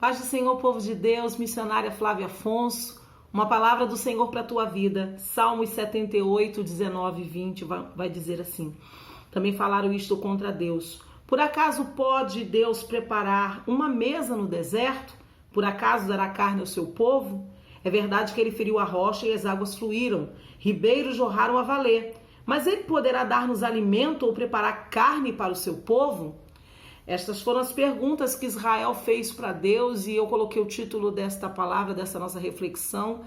Paz do Senhor, povo de Deus, missionária Flávia Afonso, uma palavra do Senhor para a tua vida. Salmos 78, 19 e 20 vai dizer assim. Também falaram isto contra Deus. Por acaso pode Deus preparar uma mesa no deserto? Por acaso dará carne ao seu povo? É verdade que ele feriu a rocha e as águas fluíram, ribeiros jorraram a valer. Mas ele poderá dar-nos alimento ou preparar carne para o seu povo? Estas foram as perguntas que Israel fez para Deus e eu coloquei o título desta palavra, dessa nossa reflexão,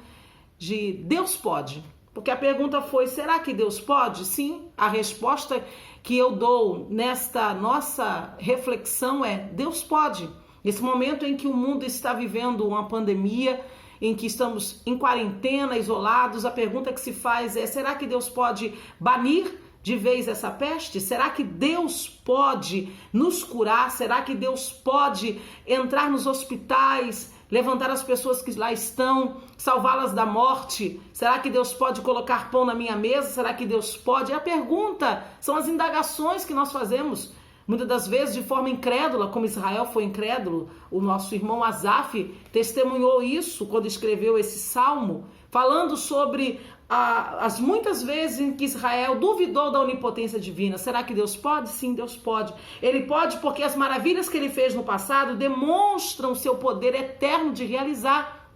de Deus pode. Porque a pergunta foi, será que Deus pode? Sim, a resposta que eu dou nesta nossa reflexão é Deus pode. Nesse momento em que o mundo está vivendo uma pandemia, em que estamos em quarentena, isolados, a pergunta que se faz é, será que Deus pode banir de vez essa peste? Será que Deus pode nos curar? Será que Deus pode entrar nos hospitais, levantar as pessoas que lá estão, salvá-las da morte? Será que Deus pode colocar pão na minha mesa? Será que Deus pode? É a pergunta, são as indagações que nós fazemos, muitas das vezes de forma incrédula, como Israel foi incrédulo. O nosso irmão Asaf testemunhou isso quando escreveu esse salmo, falando sobre as muitas vezes em que Israel duvidou da onipotência divina. Será que Deus pode? Sim, Deus pode. Ele pode porque as maravilhas que ele fez no passado demonstram seu poder eterno de realizar.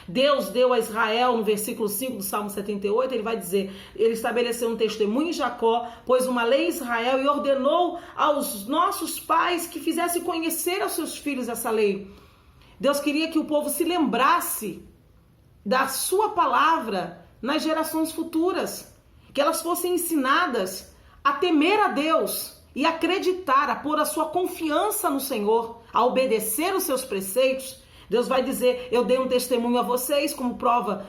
Deus deu a Israel, no versículo 5 do Salmo 78, ele vai dizer, ele estabeleceu um testemunho em Jacó, pôs uma lei em Israel e ordenou aos nossos pais que fizessem conhecer aos seus filhos essa lei. Deus queria que o povo se lembrasse da sua palavra nas gerações futuras, que elas fossem ensinadas a temer a Deus e acreditar, a pôr a sua confiança no Senhor, a obedecer os seus preceitos. Deus vai dizer, eu dei um testemunho a vocês como prova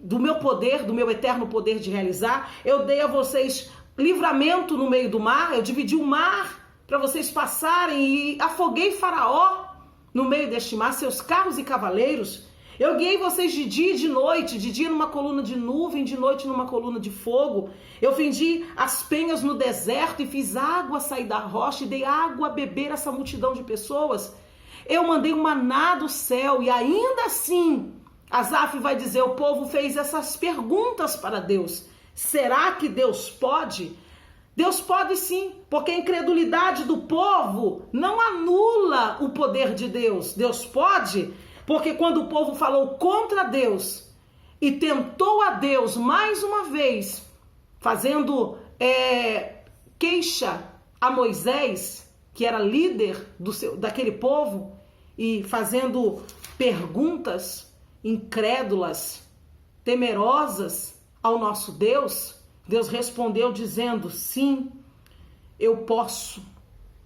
do meu poder, do meu eterno poder de realizar. Eu dei a vocês livramento no meio do mar, eu dividi o mar para vocês passarem e afoguei Faraó no meio deste mar, seus carros e cavaleiros. Eu guiei vocês de dia e de noite, de dia numa coluna de nuvem, de noite numa coluna de fogo. Eu fendi as penhas no deserto e fiz água sair da rocha e dei água a beber essa multidão de pessoas. Eu mandei um maná do céu e ainda assim, Asaf vai dizer, o povo fez essas perguntas para Deus. Será que Deus pode? Deus pode sim, porque a incredulidade do povo não anula o poder de Deus. Deus pode, porque quando o povo falou contra Deus e tentou a Deus mais uma vez, fazendo queixa a Moisés, que era líder daquele povo, e fazendo perguntas incrédulas, temerosas ao nosso Deus, Deus respondeu dizendo, sim, eu posso.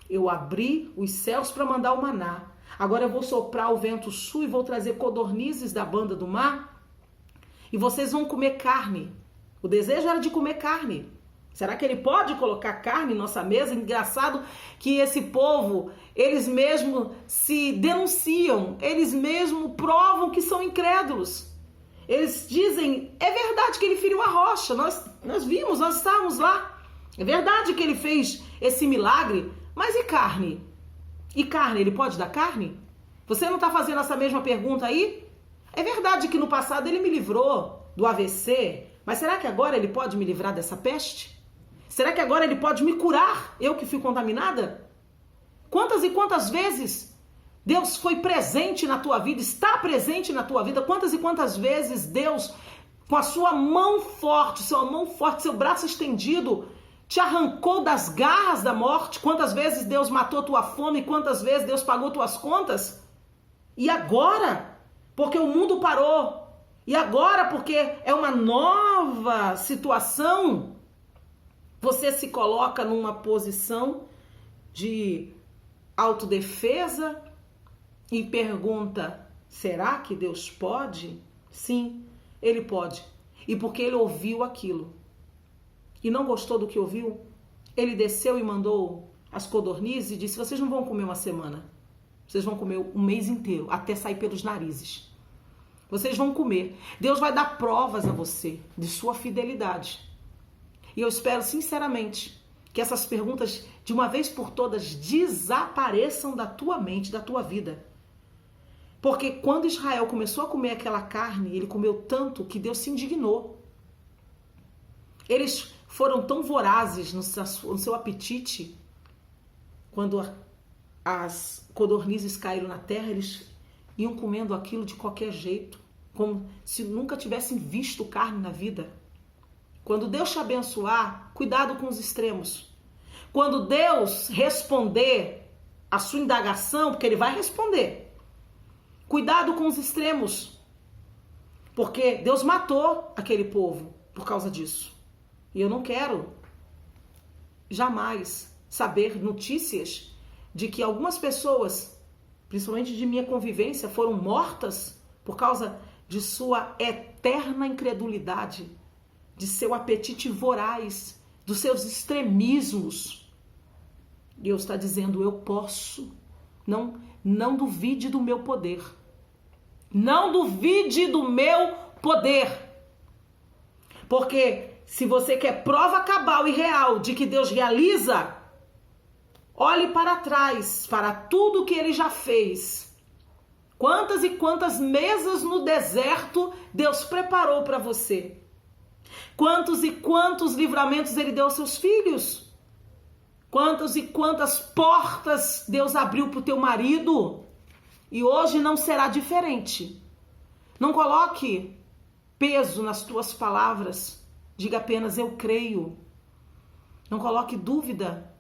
Eu abri os céus para mandar o maná. Agora eu vou soprar o vento sul e vou trazer codornizes da banda do mar. E vocês vão comer carne. O desejo era de comer carne. Será que ele pode colocar carne em nossa mesa? Engraçado que esse povo, eles mesmos se denunciam. Eles mesmos provam que são incrédulos. Eles dizem, é verdade que ele feriu a rocha. Nós vimos, nós estávamos lá. É verdade que ele fez esse milagre. Mas e carne? E carne, ele pode dar carne? Você não está fazendo essa mesma pergunta aí? É verdade que no passado ele me livrou do AVC, mas será que agora ele pode me livrar dessa peste? Será que agora ele pode me curar, eu que fui contaminada? Quantas e quantas vezes Deus foi presente na tua vida, está presente na tua vida? Quantas e quantas vezes Deus, com a sua mão forte, seu braço estendido, te arrancou das garras da morte? Quantas vezes Deus matou tua fome? Quantas vezes Deus pagou tuas contas? E agora, porque o mundo parou, e agora porque é uma nova situação, você se coloca numa posição de autodefesa e pergunta, será que Deus pode? Sim, ele pode. E porque ele ouviu aquilo e não gostou do que ouviu, ele desceu e mandou as codornizes e disse, vocês não vão comer uma semana, vocês vão comer um mês inteiro, até sair pelos narizes. Vocês vão comer. Deus vai dar provas a você de sua fidelidade. E eu espero sinceramente que essas perguntas, de uma vez por todas, desapareçam da tua mente, da tua vida. Porque quando Israel começou a comer aquela carne, ele comeu tanto que Deus se indignou. Eles foram tão vorazes no seu apetite, quando as codornizes caíram na terra, eles iam comendo aquilo de qualquer jeito, como se nunca tivessem visto carne na vida. Quando Deus te abençoar, cuidado com os extremos. Quando Deus responder a sua indagação, porque Ele vai responder, cuidado com os extremos, porque Deus matou aquele povo por causa disso. E eu não quero jamais saber notícias de que algumas pessoas, principalmente de minha convivência, foram mortas por causa de sua eterna incredulidade, de seu apetite voraz, dos seus extremismos. Deus está dizendo, eu posso. Não duvide do meu poder. Não duvide do meu poder. Porque se você quer prova cabal e real de que Deus realiza, olhe para trás, para tudo que Ele já fez. Quantas e quantas mesas no deserto Deus preparou para você. Quantos e quantos livramentos Ele deu aos seus filhos. Quantas e quantas portas Deus abriu para o teu marido. E hoje não será diferente. Não coloque peso nas tuas palavras. Diga apenas, eu creio. Não coloque dúvida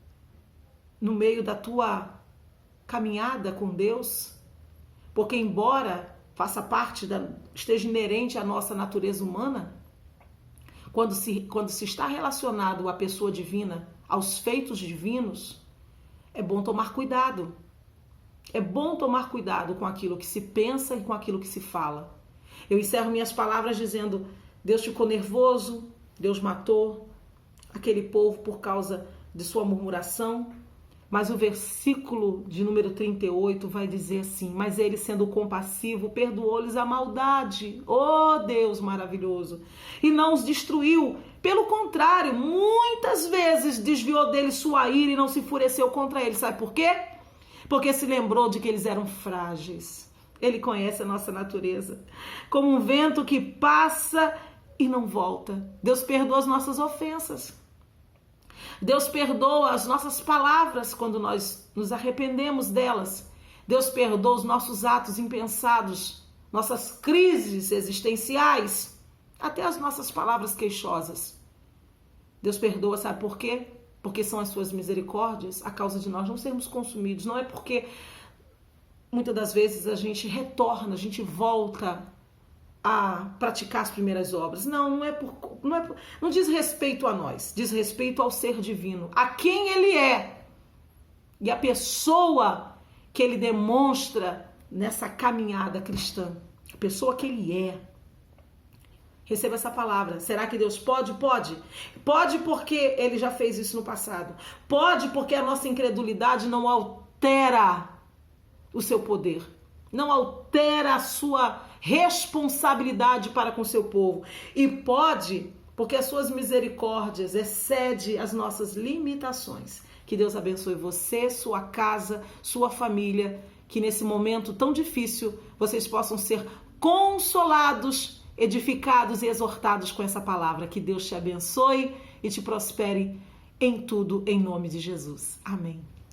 no meio da tua caminhada com Deus. Porque embora faça parte, esteja inerente à nossa natureza humana, quando se está relacionado à pessoa divina, aos feitos divinos, é bom tomar cuidado. É bom tomar cuidado com aquilo que se pensa e com aquilo que se fala. Eu encerro minhas palavras dizendo, Deus ficou nervoso, Deus matou aquele povo por causa de sua murmuração, mas o versículo de número 38 vai dizer assim, mas ele sendo compassivo, perdoou-lhes a maldade, oh Deus maravilhoso, e não os destruiu, pelo contrário, muitas vezes desviou deles sua ira e não se enfureceu contra eles, sabe por quê? Porque se lembrou de que eles eram frágeis. Ele conhece a nossa natureza, como um vento que passa e não volta. Deus perdoa as nossas ofensas. Deus perdoa as nossas palavras quando nós nos arrependemos delas. Deus perdoa os nossos atos impensados, nossas crises existenciais, até as nossas palavras queixosas. Deus perdoa, sabe por quê? Porque são as suas misericórdias, a causa de nós não sermos consumidos. Não é porque muitas das vezes a gente retorna, a gente volta a praticar as primeiras obras. Não diz respeito a nós, diz respeito ao ser divino, a quem Ele é e a pessoa que Ele demonstra nessa caminhada cristã, a pessoa que Ele é. Receba essa palavra. Será que Deus pode? Pode. Pode porque Ele já fez isso no passado. Pode porque a nossa incredulidade não altera o seu poder, não altera a sua responsabilidade para com o seu povo. E pode porque as suas misericórdias excedem as nossas limitações. Que Deus abençoe você, sua casa, sua família, que nesse momento tão difícil vocês possam ser consolados, edificados e exortados com essa palavra. Que Deus te abençoe e te prospere em tudo, em nome de Jesus. Amém.